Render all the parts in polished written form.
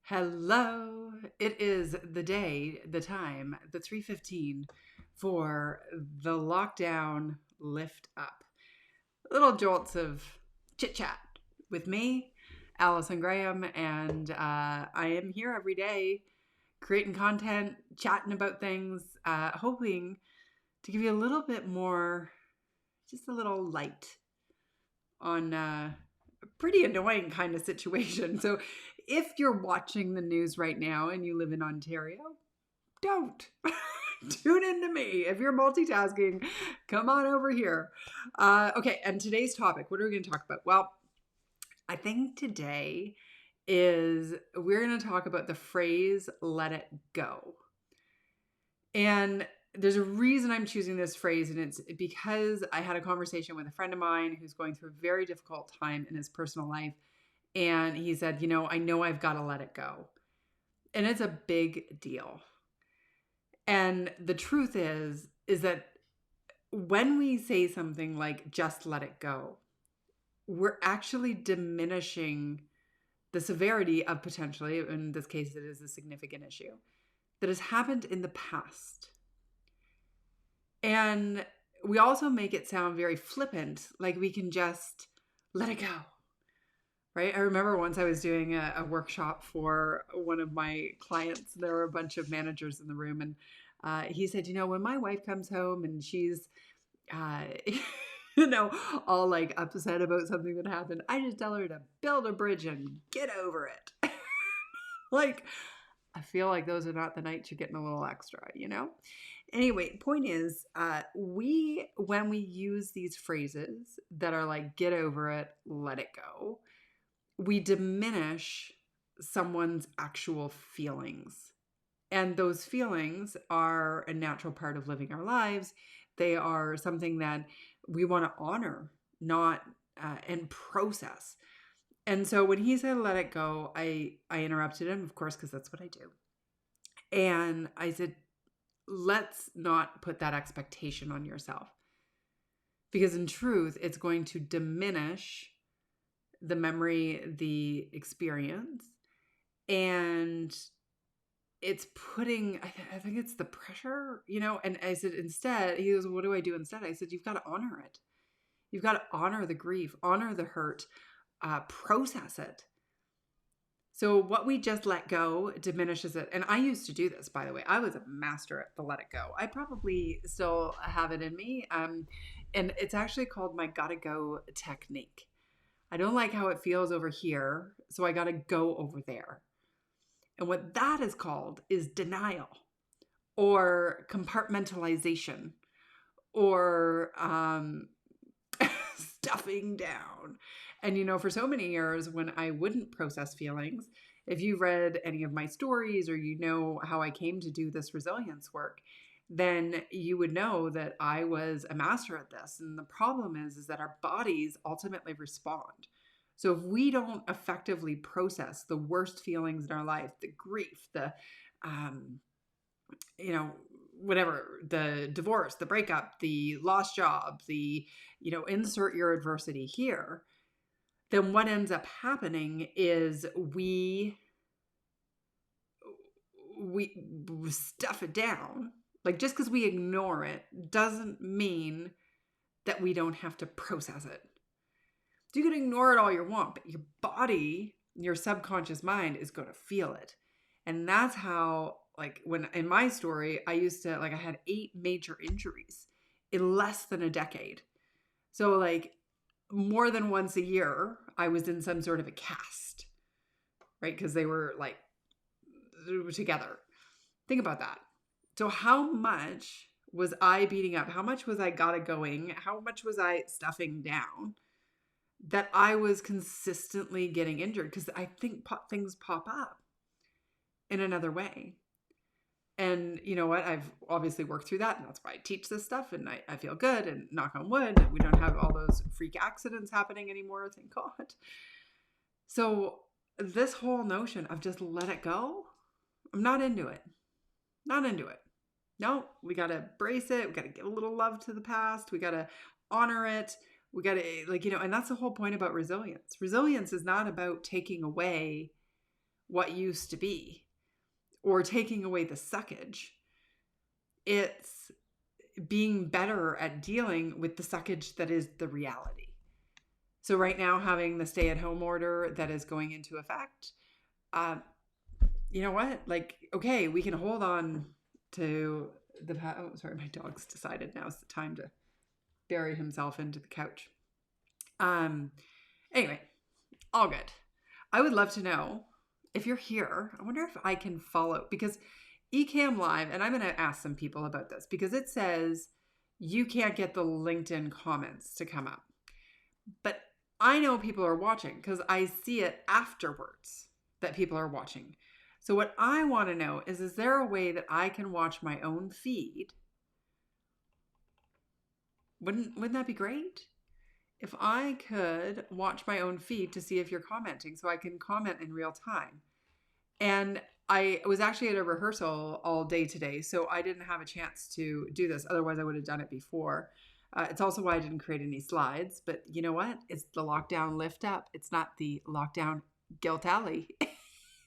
Hello. It is the day, the time, the 3:15 for the lockdown lift up. Little jolts of chit chat with me, Allison Graham, and I am here every day creating content, chatting about things, hoping to give you a little bit more, just a little light on a pretty annoying kind of situation. So if you're watching the news right now and you live in Ontario, don't. Tune into me. If you're multitasking, come on over here. Okay, and today's topic, what are we going to talk about? Well, I think today is we're going to talk about the phrase let it go. And there's a reason I'm choosing this phrase, and it's because I had a conversation with a friend of mine who's going through a very difficult time in his personal life. And he said, I know I've got to let it go. And it's a big deal. And the truth is that when we say something like just let it go, we're actually diminishing the severity of potentially, in this case, it is a significant issue that has happened in the past. And we also make it sound very flippant, like we can just let it go, right? I remember once I was doing a workshop for one of my clients. There were a bunch of managers in the room, and he said, when my wife comes home and she's, all like upset about something that happened, I just tell her to build a bridge and get over it. Like, I feel like those are not the nights you're getting a little extra, Anyway, point is, when we use these phrases that are like, get over it, let it go, we diminish someone's actual feelings. And those feelings are a natural part of living our lives. They are something that we want to honor, not and process. And so when he said, let it go, I interrupted him, of course, because that's what I do. And I said, let's not put that expectation on yourself. Because in truth, it's going to diminish the memory, the experience. And it's putting, I think it's the pressure, And I said, instead, he goes, what do I do instead? I said, you've got to honor it. You've got to honor the grief, honor the hurt, process it. So what we just let go diminishes it. And I used to do this, by the way. I was a master at the let it go. I probably still have it in me. And it's actually called my gotta go technique. I don't like how it feels over here, so I gotta go over there. And what that is called is denial or compartmentalization or stuffing down. And, for so many years when I wouldn't process feelings, if you read any of my stories or you know how I came to do this resilience work, then you would know that I was a master at this. And the problem is that our bodies ultimately respond. So if we don't effectively process the worst feelings in our life, the grief, the, whatever, the divorce, the breakup, the lost job, the, insert your adversity here, then what ends up happening is we stuff it down. Like, just because we ignore it doesn't mean that we don't have to process it. You can ignore it all you want, but your body, your subconscious mind is going to feel it. And that's how, like, when in my story, I had 8 major injuries in less than a decade. So like more than once a year, I was in some sort of a cast, right? Because they were like together. Think about that. So how much was I beating up? How much was I gotta going? How much was I stuffing down that I was consistently getting injured? Because I think things pop up in another way. And you know what? I've obviously worked through that, and that's why I teach this stuff, and I feel good, and knock on wood, and we don't have all those freak accidents happening anymore, thank God. So this whole notion of just let it go, I'm not into it. Not into it. No, we got to brace it. We got to give a little love to the past. We got to honor it. We got to, and that's the whole point about resilience. Resilience is not about taking away what used to be or taking away the suckage. It's being better at dealing with the suckage that is the reality. So right now, having the stay-at-home order that is going into effect, you know what? Like, okay, we can hold on to the... Oh, sorry, my dog's decided now's the time to bury himself into the couch. Anyway, all good. I would love to know if you're here. I wonder if I can follow, because Ecamm Live, and I'm going to ask some people about this because it says you can't get the LinkedIn comments to come up. But I know people are watching because I see it afterwards that people are watching. So what I want to know is there a way that I can watch my own feed? Wouldn't that be great? If I could watch my own feed to see if you're commenting so I can comment in real time. And I was actually at a rehearsal all day today, so I didn't have a chance to do this. Otherwise, I would have done it before. It's also why I didn't create any slides. But you know what? It's the lockdown lift up. It's not the lockdown guilt alley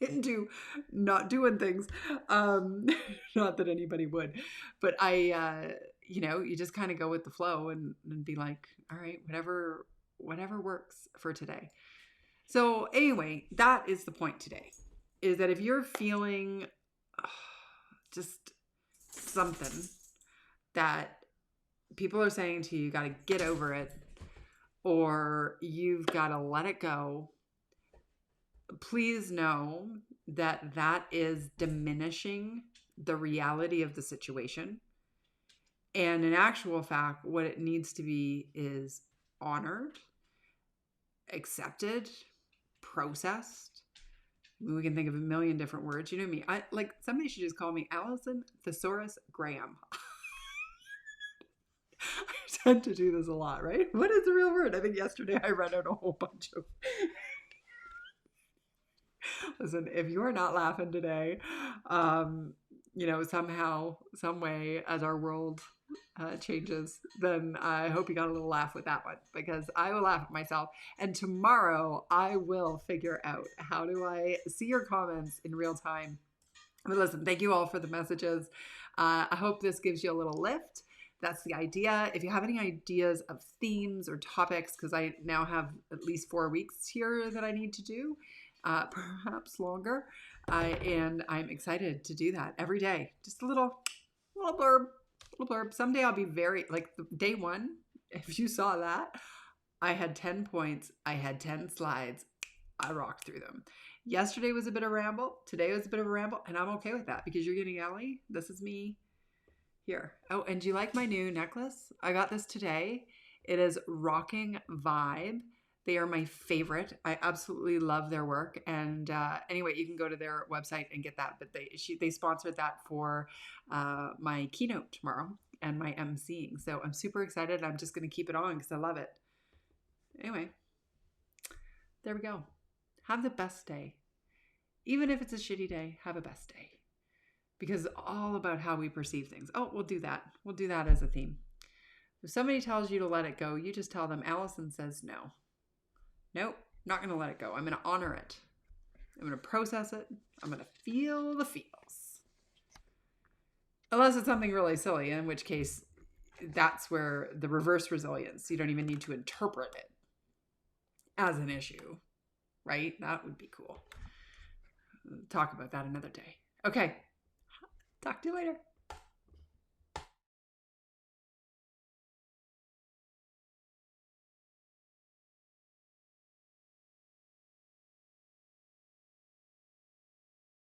into not doing things. Not that anybody would. But you just kind of go with the flow and be like, all right, whatever works for today. So anyway, that is the point today, is that if you're feeling just something that people are saying to you, you got to get over it, or you've got to let it go, please know that that is diminishing the reality of the situation. And in actual fact, what it needs to be is honored, accepted, processed. We can think of a million different words. You know me. Somebody should just call me Allison Thesaurus Graham. I tend to do this a lot, right? What is the real word? I think yesterday I read out a whole bunch of... Listen, if you're not laughing today, somehow, some way, as our world changes, then I hope you got a little laugh with that one, because I will laugh at myself. And tomorrow I will figure out how do I see your comments in real time. But listen, thank you all for the messages. I hope this gives you a little lift. That's the idea. If you have any ideas of themes or topics, because I now have at least 4 weeks here that I need to do, perhaps longer, and I'm excited to do that every day. Just a little blurb. Someday I'll be day one. If you saw that, I had 10 points. I had 10 slides. I rocked through them. Yesterday was a bit of a ramble. Today was a bit of a ramble, and I'm okay with that because you're getting Ellie. This is me here. Oh, and do you like my new necklace? I got this today. It is Rocking Vibe. They are my favorite. I absolutely love their work. And anyway, you can go to their website and get that. But they sponsored that for my keynote tomorrow and my emceeing. So I'm super excited. I'm just going to keep it on because I love it. Anyway, there we go. Have the best day. Even if it's a shitty day, have a best day. Because it's all about how we perceive things. Oh, we'll do that. We'll do that as a theme. If somebody tells you to let it go, you just tell them, Allison says no. Nope, not going to let it go. I'm going to honor it. I'm going to process it. I'm going to feel the feels. Unless it's something really silly, in which case that's where the reverse resilience, you don't even need to interpret it as an issue, right? That would be cool. Talk about that another day. Okay, talk to you later.